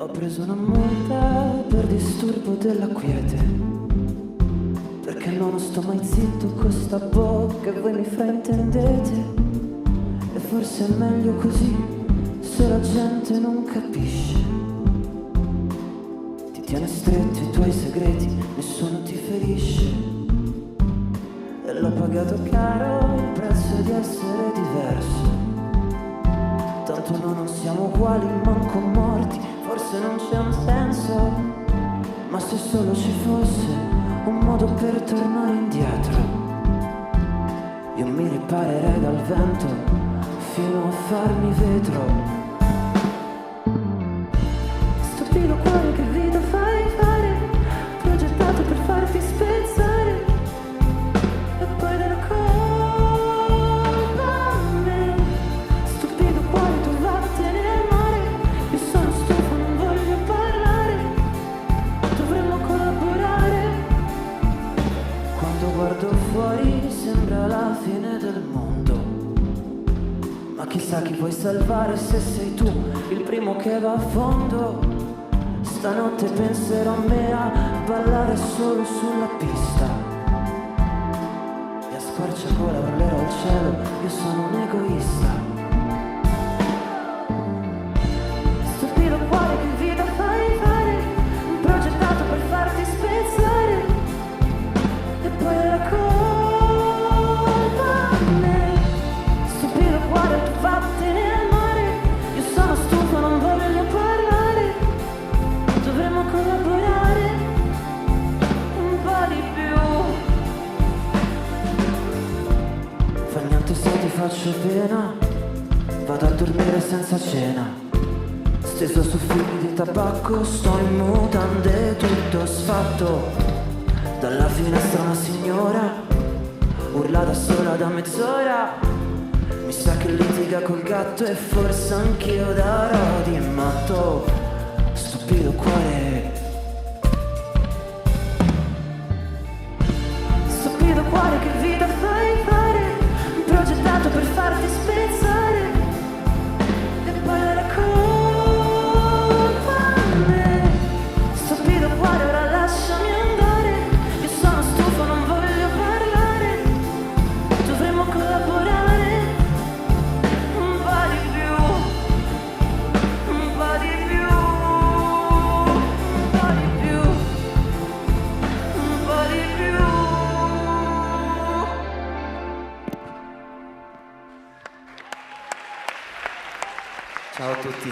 Ho preso una multa per disturbo della quiete, perché non sto mai zitto con sta bocca e voi mi fraintendete. E forse è meglio così, se la gente non capisce. Ti tiene stretti i tuoi segreti, nessuno ti ferisce. E l'ho pagato caro il prezzo di essere diverso. Tanto noi non siamo uguali, manco morti, forse non c'è un senso. Ma se solo ci fosse un modo per tornare indietro, io mi riparerei dal vento fino a farmi vetro. Stupido cuore, che vita fai fare, progettato per farti spezzare, e poi della colpa a me. Stupido cuore, tu vattene al mare, io sono stufo, non voglio parlare, dovremmo collaborare. Quando guardo fuori sembra la fine del mondo, ma chissà chi puoi salvare se sei tu il primo che va a fondo. Stanotte penserò a me a ballare solo sulla pista, e a squarciagola urlerò al cielo, io sono un egoista. Stupido cuore, che vita fai fare, progettato per farti spezzare, e poi la colpa a me. Stupido cuore, tu vattene al mare, io sono stufo, non voglio parlare, dovremmo collaborare un po' di più. Fa niente se ti faccio pena, vado a dormire senza cena, steso su fili di tabacco, sto in mutande tutto sfatto. Dalla finestra una signora urla da sola da mezz'ora, mi sa che litiga col gatto e forse anch'io darò di matto. Stupido cuore, stupido cuore, che vita fai fare, progettato per farti spezzare, e poi la colpa a me. Stupido cuore, ora lasciami andare, io sono stufo, non voglio parlare, dovremmo collaborare un po' di più, un po' di più, un po' di più, un po' di più. Ciao a tutti.